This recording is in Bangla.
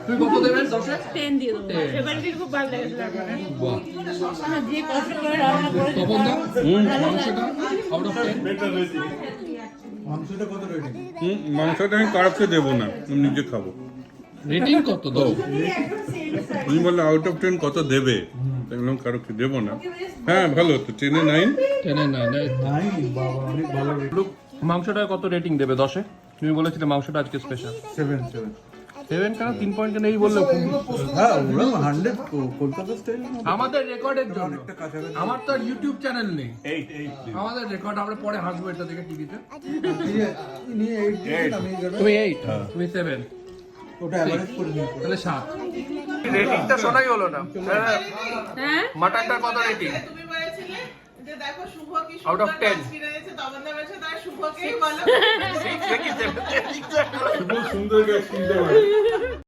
তুই কত দেবেন 10-এ? 10 দিয়ে দেবো। এবারে খুব ভালো লেগেছিল আমার। বাহ। যে কষ্ট করে রান্না করেছে। তপন দা, মাংসটা আউট অফ 10? মাংসটা কত রেটিং? মাংসটা আমি কারোকে দেবো না, আমি নিজে খাবো। রেটিং কত দাও? তুমি বললে আউট অফ 10 কত দেবে, দেখলাম কারোকে দেবো না। হ্যাঁ ভালো তো, 10-এ 9। 10-এ 9। নাই বাবা, অনেক ভালো রেটিং। মাংসটা কত রেটিং দেবে 10-এ? তুমি বলেছিলে মাংসটা আজকে স্পেশাল। 7 7 কেন 3 পয়েন্ট কেন এই বললে? হ্যাঁ, ওরা 100 কলকাতা স্টাইল। আমাদের রেকর্ডের জন্য। অনেকটা কাছাকাছি। আমার তো আর ইউটিউব চ্যানেল নেই। 8 আমাদের রেকর্ড আমরা পরে হাসবো এটা দেখে টিভিতে। নিয়ে 8 আমি তুমি 8, তুমি 7, ওটা এভারেজ করে নিয়ে তাহলে 7। রেটিংটা শোনাই হলো না। হ্যাঁ? মাটনটার কত রেটিং? তুমি বলেছিলে যে দেখো শুভ কি Out of 10 কিনে এনেছে, তখন বলেছে তাই শুভকেই বলো। সুন্দর গাছ কিনতে পারে।